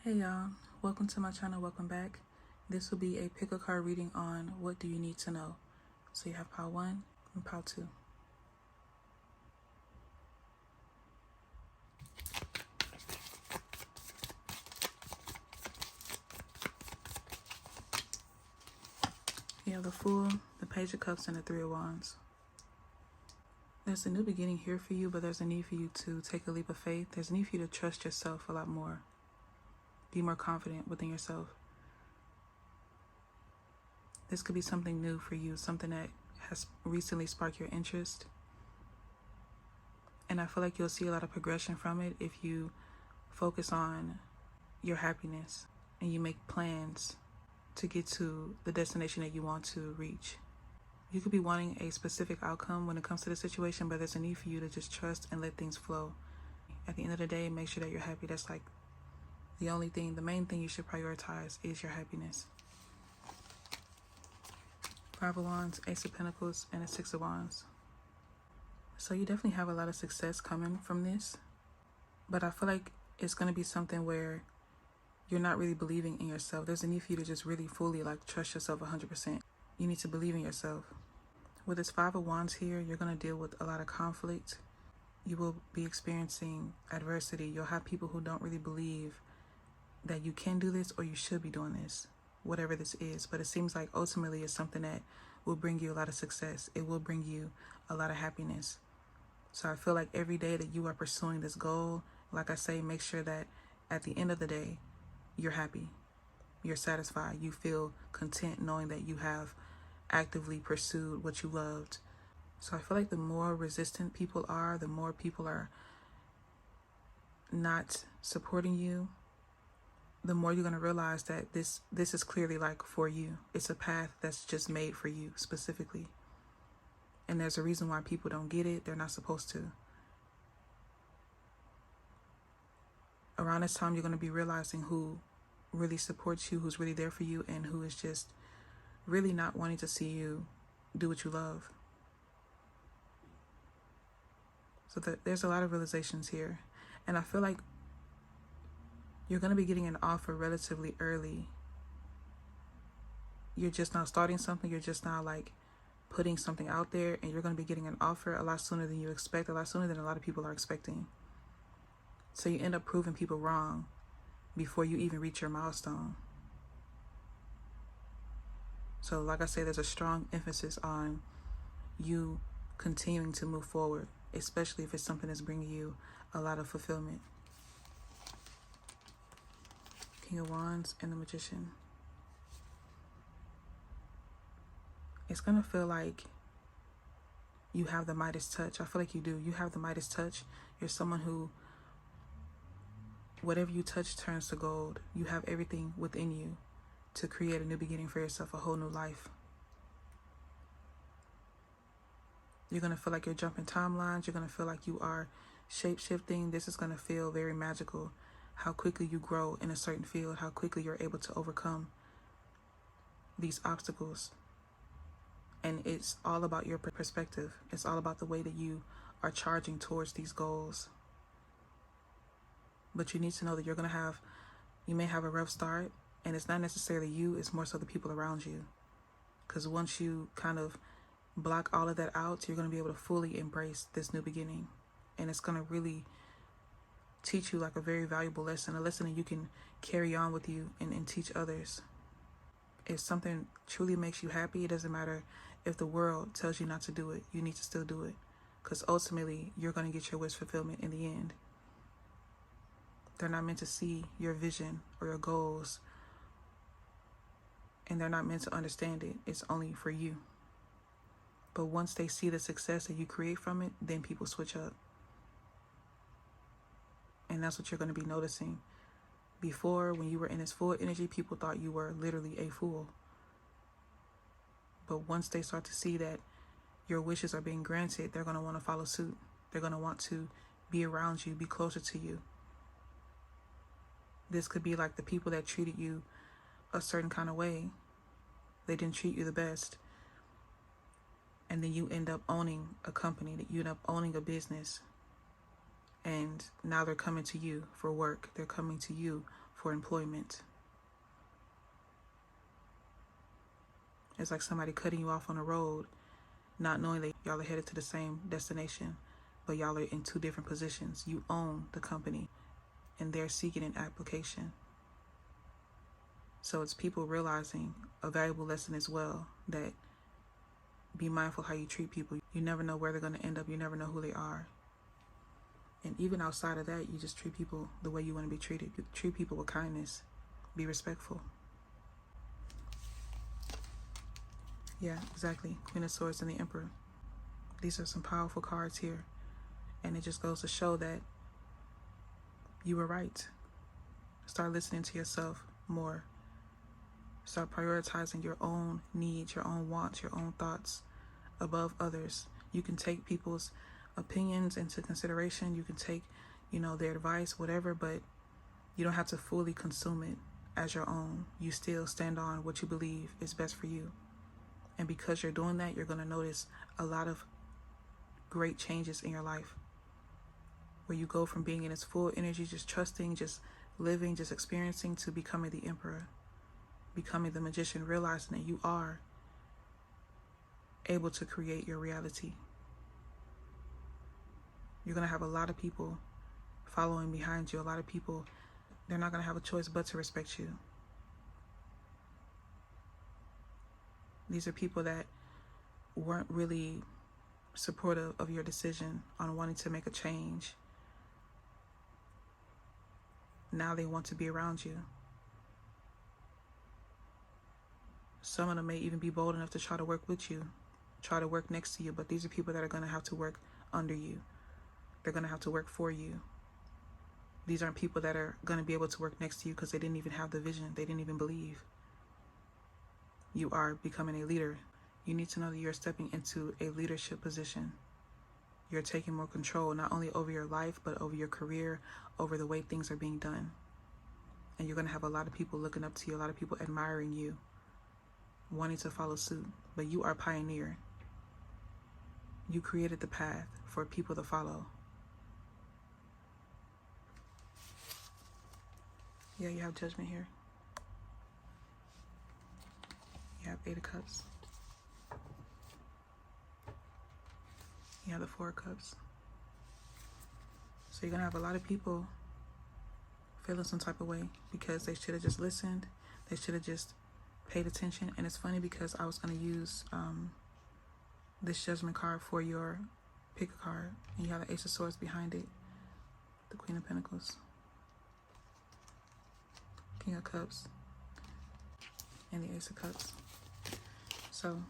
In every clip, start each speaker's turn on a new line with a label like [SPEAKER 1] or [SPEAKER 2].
[SPEAKER 1] Hey y'all, welcome to my channel, welcome back. This will be a pick a card reading on what do you need to know. So you have pile 1 and pile 2. You have the Fool, the Page of Cups, and the Three of Wands. There's a new beginning here for you, but there's a need for you to take a leap of faith. There's a need for you to trust yourself a lot more. Be more confident within yourself. This could be something new for you, something that has recently sparked your interest. And I feel like you'll see a lot of progression from it if you focus on your happiness and you make plans to get to the destination that you want to reach. You could be wanting a specific outcome when it comes to the situation, but there's a need for you to just trust and let things flow. At the end of the day, make sure that you're happy. That's like the main thing you should prioritize is your happiness. 5 of Wands, Ace of Pentacles, and a 6 of Wands. So you definitely have a lot of success coming from this, but I feel like it's going to be something where you're not really believing in yourself. There's a need for you to just really fully trust yourself 100%. You need to believe in yourself. With this 5 of Wands here, you're going to deal with a lot of conflict. You will be experiencing adversity. You'll have people who don't really believe that you can do this or you should be doing this, whatever this is. But it seems like ultimately it's something that will bring you a lot of success. It will bring you a lot of happiness. So I feel like every day that you are pursuing this goal, like I say, make sure that at the end of the day, you're happy, you're satisfied, you feel content knowing that you have actively pursued what you loved. So I feel like the more resistant people are, the more people are not supporting you, the more you're going to realize that this is clearly for you. It's a path that's just made for you specifically. And there's a reason why people don't get it. They're not supposed to. Around this time, you're going to be realizing who really supports you, who's really there for you, and who is just really not wanting to see you do what you love. So there's a lot of realizations here. And I feel like you're going to be getting an offer relatively early. You're just now starting something. You're just now putting something out there, and you're going to be getting an offer a lot sooner than you expect, a lot sooner than a lot of people are expecting. So you end up proving people wrong before you even reach your milestone. So like I say, there's a strong emphasis on you continuing to move forward, especially if it's something that's bringing you a lot of fulfillment. King of Wands and the Magician. It's going to feel like you have the Midas touch. I feel like you do. You have the Midas touch. You're someone who, whatever you touch turns to gold. You have everything within you to create a new beginning for yourself, a whole new life. You're going to feel like you're jumping timelines. You're going to feel like you are shape-shifting. This is going to feel very magical. How quickly you grow in a certain field, how quickly you're able to overcome these obstacles. And it's all about your perspective. It's all about the way that you are charging towards these goals. But you need to know that you may have a rough start, and it's not necessarily you, it's more so the people around you. Because once you kind of block all of that out, you're going to be able to fully embrace this new beginning. And it's going to really teach you a very valuable lesson, a lesson that you can carry on with you and teach others. If something truly makes you happy, it doesn't matter if the world tells you not to do it. You need to still do it, because ultimately you're going to get your wish fulfillment in the end. They're not meant to see your vision or your goals, and they're not meant to understand it. It's only for you. But once they see the success that you create from it, then people switch up. And that's what you're going to be noticing. Before, when you were in this full energy, people thought you were literally a fool. But once they start to see that your wishes are being granted, they're going to want to follow suit. They're going to want to be around you, be closer to you. This could be like the people that treated you a certain kind of way. They didn't treat you the best. And then you end up owning a company, that you end up owning a business. And now they're coming to you for work. They're coming to you for employment. It's like somebody cutting you off on the road, not knowing that y'all are headed to the same destination, but y'all are in two different positions. You own the company, and they're seeking an application. So it's people realizing a valuable lesson as well, that be mindful how you treat people. You never know where they're going to end up. You never know who they are. And even outside of that, you just treat people the way you want to be treated. You treat people with kindness. Be respectful. Yeah, exactly. Queen of Swords and the Emperor. These are some powerful cards here. And it just goes to show that you were right. Start listening to yourself more. Start prioritizing your own needs, your own wants, your own thoughts above others. You can take people's opinions into consideration. You can take, their advice, whatever, but you don't have to fully consume it as your own. You still stand on what you believe is best for you. And because you're doing that, you're going to notice a lot of great changes in your life, where you go from being in its full energy, just trusting, just living, just experiencing, to becoming the Emperor, becoming the Magician, realizing that you are able to create your reality. You're going to have a lot of people following behind you. A lot of people, they're not going to have a choice but to respect you. These are people that weren't really supportive of your decision on wanting to make a change. Now they want to be around you. Some of them may even be bold enough to try to work with you, try to work next to you, but these are people that are going to have to work under you. They're going to have to work for you. These aren't people that are going to be able to work next to you because they didn't even have the vision. They didn't even believe. You are becoming a leader. You need to know that you're stepping into a leadership position. You're taking more control, not only over your life, but over your career, over the way things are being done. And you're going to have a lot of people looking up to you, a lot of people admiring you, wanting to follow suit. But you are a pioneer. You created the path for people to follow. Yeah, you have Judgment here. You have 8 of Cups. You have the 4 of Cups. So you're going to have a lot of people feeling some type of way because they should have just listened. They should have just paid attention. And it's funny because I was going to use this Judgment card for your pick a card. And you have the Ace of Swords behind it. The Queen of Pentacles. King of Cups. And the Ace of Cups. So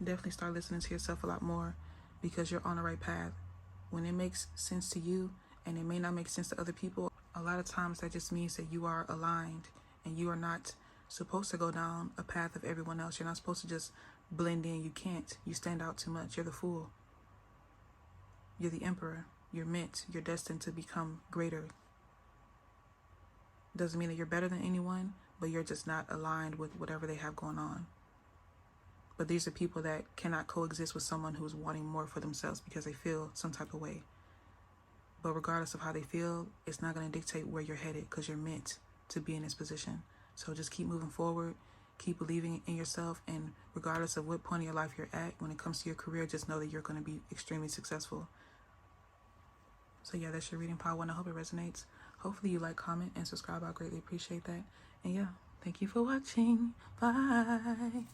[SPEAKER 1] definitely start listening to yourself a lot more because you're on the right path. When it makes sense to you and it may not make sense to other people, a lot of times that just means that you are aligned and you are not supposed to go down a path of everyone else. You're not supposed to just blend in. You can't. You stand out too much. You're the Fool. You're the Emperor. You're meant. You're destined to become greater. Doesn't mean that you're better than anyone, but you're just not aligned with whatever they have going on. But these are people that cannot coexist with someone who's wanting more for themselves because they feel some type of way. But regardless of how they feel, it's not going to dictate where you're headed because you're meant to be in this position. So just keep moving forward, keep believing in yourself, and regardless of what point in your life you're at, when it comes to your career, just know that you're going to be extremely successful. So yeah, that's your reading, Pile 1. I hope it resonates. Hopefully you like, comment, and subscribe. I greatly appreciate that. And yeah, thank you for watching. Bye.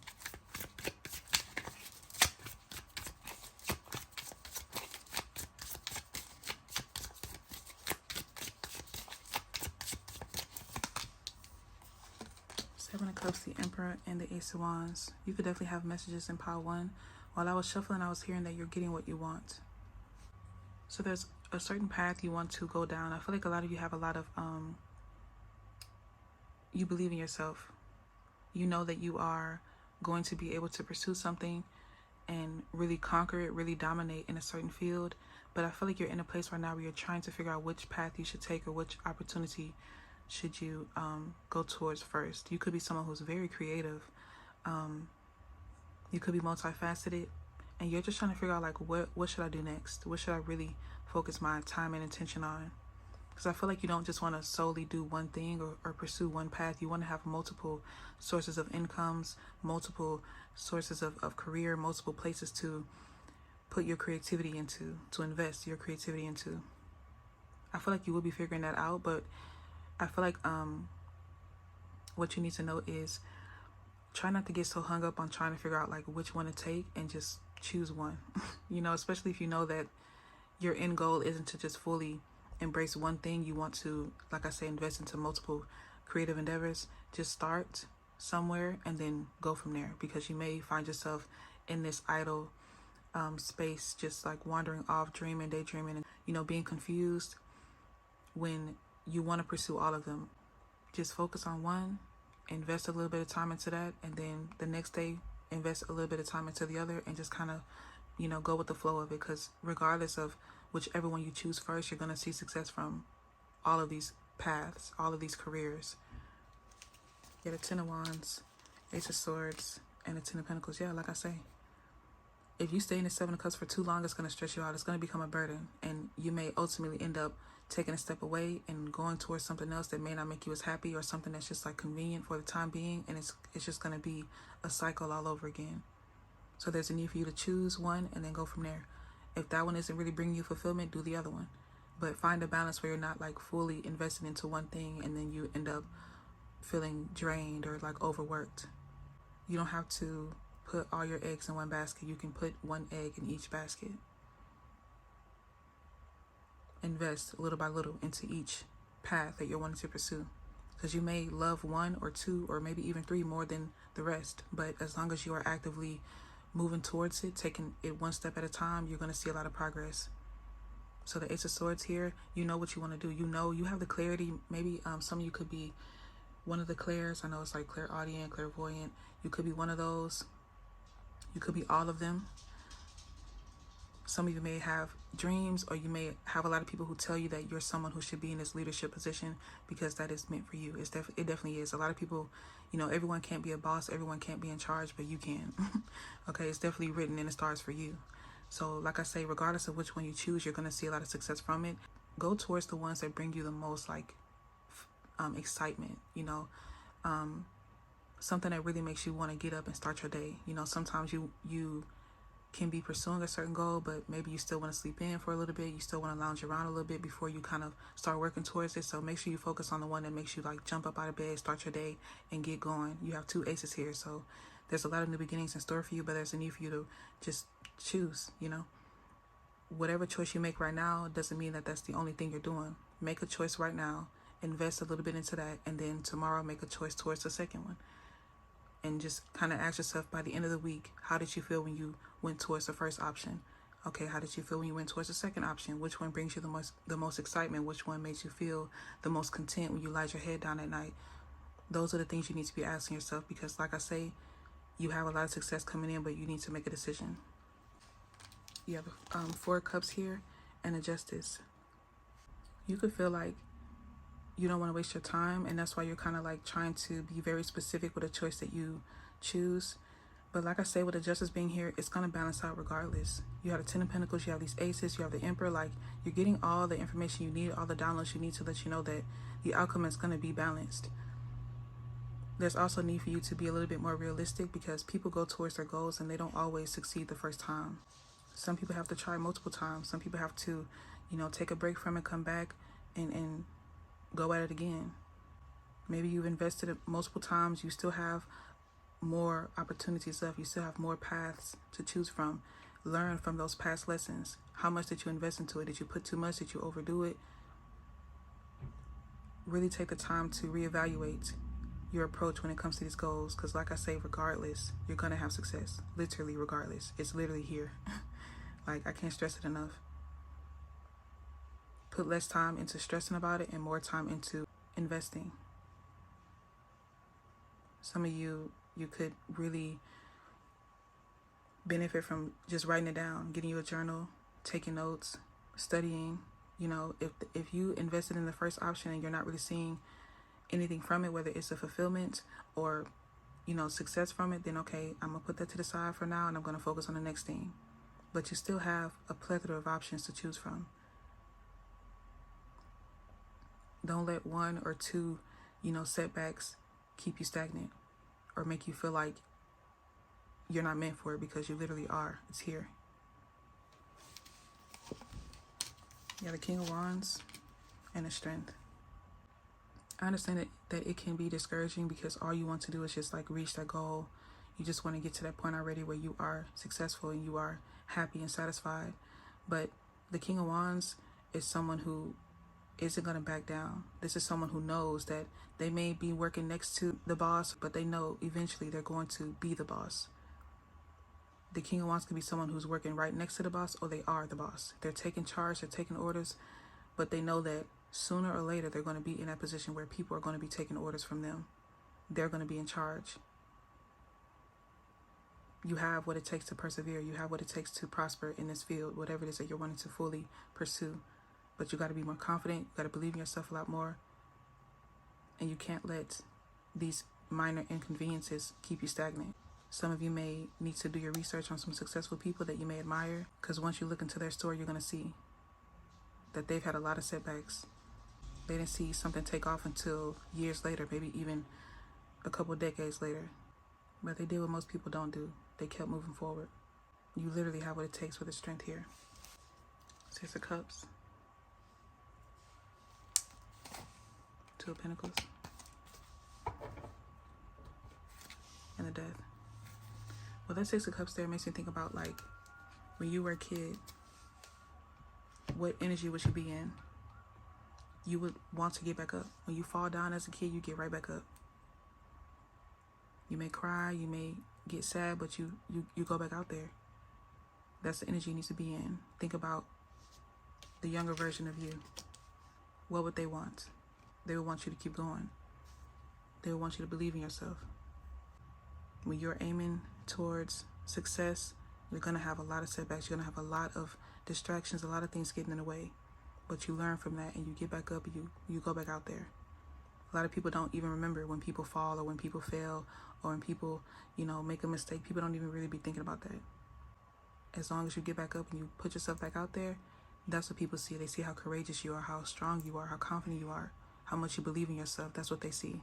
[SPEAKER 1] Seven of Cups, the Emperor, and the Ace of Wands. You could definitely have messages in Pile 1. While I was shuffling, I was hearing that you're getting what you want. So there's a certain path you want to go down. I feel like a lot of you have a lot of, you believe in yourself. You know that you are going to be able to pursue something and really conquer it, really dominate in a certain field. But I feel like you're in a place right now where you're trying to figure out which path you should take or which opportunity should you go towards first. You could be someone who's very creative. You could be multifaceted. And you're just trying to figure out, like, what should I do next? What should I really focus my time and attention on? Because I feel like you don't just want to solely do one thing or pursue one path. You want to have multiple sources of incomes, multiple sources of career, multiple places to put your creativity into, to invest your creativity into. I feel like you will be figuring that out, but I feel like what you need to know is try not to get so hung up on trying to figure out like which one to take, and just choose one. You know, especially if you know that your end goal isn't to just fully embrace one thing. You want to, like I say, invest into multiple creative endeavors. Just start somewhere and then go from there, because you may find yourself in this idle space, just like wandering off, dreaming, daydreaming, and, you know, being confused when you want to pursue all of them. Just focus on one, invest a little bit of time into that, and then the next day invest a little bit of time into the other, and just kind of, you know, go with the flow of it. Because regardless of whichever one you choose first, you're going to see success from all of these paths, all of these careers. Yeah, the Ten of Wands, Ace of Swords, and the Ten of Pentacles. Yeah, like I say, if you stay in the Seven of Cups for too long, it's going to stress you out. It's going to become a burden, and you may ultimately end up taking a step away and going towards something else that may not make you as happy, or something that's just like convenient for the time being, and it's just going to be a cycle all over again. So there's a need for you to choose one and then go from there. If that one isn't really bringing you fulfillment, do the other one. But find a balance where you're not like fully invested into one thing and then you end up feeling drained or like overworked. You don't have to put all your eggs in one basket. You can put one egg in each basket. Invest little by little into each path that you're wanting to pursue. Because you may love one or two or maybe even three more than the rest. But as long as you are actively moving towards it, taking it one step at a time, you're going to see a lot of progress. So the Ace of Swords here, you know what you want to do. You know, you have the clarity. Maybe some of you could be one of the clairs. I know it's like clairaudient, clairvoyant. You could be one of those. You could be all of them. Some of you may have dreams, or you may have a lot of people who tell you that you're someone who should be in this leadership position because that is meant for you. It definitely is. A lot of people, you know, everyone can't be a boss, everyone can't be in charge, but you can. Okay, it's definitely written in the stars for you. So like I say, regardless of which one you choose, you're going to see a lot of success from it. Go towards the ones that bring you the most like excitement, you know, something that really makes you want to get up and start your day. You know, sometimes you can be pursuing a certain goal, but maybe you still want to sleep in for a little bit. You still want to lounge around a little bit before you kind of start working towards it. So make sure you focus on the one that makes you like jump up out of bed, start your day, and get going. You have two aces here, so there's a lot of new beginnings in store for you, but there's a need for you to just choose, you know. Whatever choice you make right now doesn't mean that that's the only thing you're doing. Make a choice right now, invest a little bit into that, and then tomorrow make a choice towards the second one. And just kind of ask yourself by the end of the week, how did you feel when you went towards the first option? Okay, how did you feel when you went towards the second option? Which one brings you the most excitement? Which one makes you feel the most content when you lie your head down at night? Those are the things you need to be asking yourself, because like I say, you have a lot of success coming in, but you need to make a decision. You have Four of Cups here and a Justice. You could feel like you don't want to waste your time, and that's why you're kind of like trying to be very specific with a choice that you choose. But like I say, with the Justice being here, it's going to balance out regardless. You have the Ten of Pentacles, you have these aces, you have the Emperor. Like, you're getting all the information you need, all the downloads you need to let you know that the outcome is going to be balanced. There's also a need for you to be a little bit more realistic, because people go towards their goals and they don't always succeed the first time. Some people have to try multiple times. Some people have to, you know, take a break from it, come back and go at it again. Maybe you've invested it multiple times. You still have more opportunities left. You still have more paths to choose from. Learn from those past lessons. How much did you invest into it? Did you put too much? Did you overdo it? Really take the time to reevaluate your approach when it comes to these goals, because like I say, regardless, you're going to have success. Literally regardless. It's literally here. Like, I can't stress it enough. Put less time into stressing about it and more time into investing. Some of you could really benefit from just writing it down, getting you a journal, taking notes, studying. You know, if you invested in the first option and you're not really seeing anything from it, whether it's a fulfillment or, you know, success from it, then okay, I'm going to put that to the side for now and I'm going to focus on the next thing. But you still have a plethora of options to choose from. Don't let one or two, setbacks keep you stagnant or make you feel like you're not meant for it, because you literally are. It's here. Yeah, the King of Wands and the Strength. I understand that it can be discouraging because all you want to do is just like reach that goal. You just want to get to that point already where you are successful and you are happy and satisfied. But the King of Wands is someone who isn't going to back down. This is someone who knows that they may be working next to the boss, but they know eventually they're going to be the boss. The King of Wands can be someone who's working right next to the boss, or they are the boss. They're taking charge, they're taking orders, but they know that sooner or later they're going to be in that position where people are going to be taking orders from them. They're going to be in charge. You have what it takes to persevere. You have what it takes to prosper in this field, whatever it is that you're wanting to fully pursue. But you got to be more confident. You got to believe in yourself a lot more. And you can't let these minor inconveniences keep you stagnant. Some of you may need to do your research on some successful people that you may admire, because once you look into their story, you're going to see that they've had a lot of setbacks. They didn't see something take off until years later, maybe even a couple decades later. But they did what most people don't do. They kept moving forward. You literally have what it takes for the strength here. Six of Cups. Two of Pentacles. And the Death. Well, that Six of Cups there makes me think about, like, when you were a kid, what energy would you be in? You would want to get back up. When you fall down as a kid, you get right back up. You may cry, you may get sad, but you go back out there. That's the energy you need to be in. Think about the younger version of you. What would they want? They would want you to keep going. They would want you to believe in yourself. When you're aiming towards success, you're going to have a lot of setbacks. You're going to have a lot of distractions, a lot of things getting in the way. But you learn from that and you get back up and you go back out there. A lot of people don't even remember when people fall or when people fail or when people, make a mistake. People don't even really be thinking about that. As long as you get back up and you put yourself back out there, that's what people see. They see how courageous you are, how strong you are, how confident you are, how much you believe in yourself. That's what they see.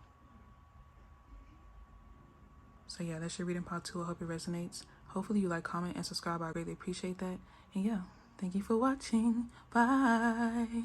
[SPEAKER 1] So yeah, that's your reading part 2. I hope it resonates. Hopefully you like, comment, and subscribe. I greatly appreciate that. And yeah, thank you for watching. Bye.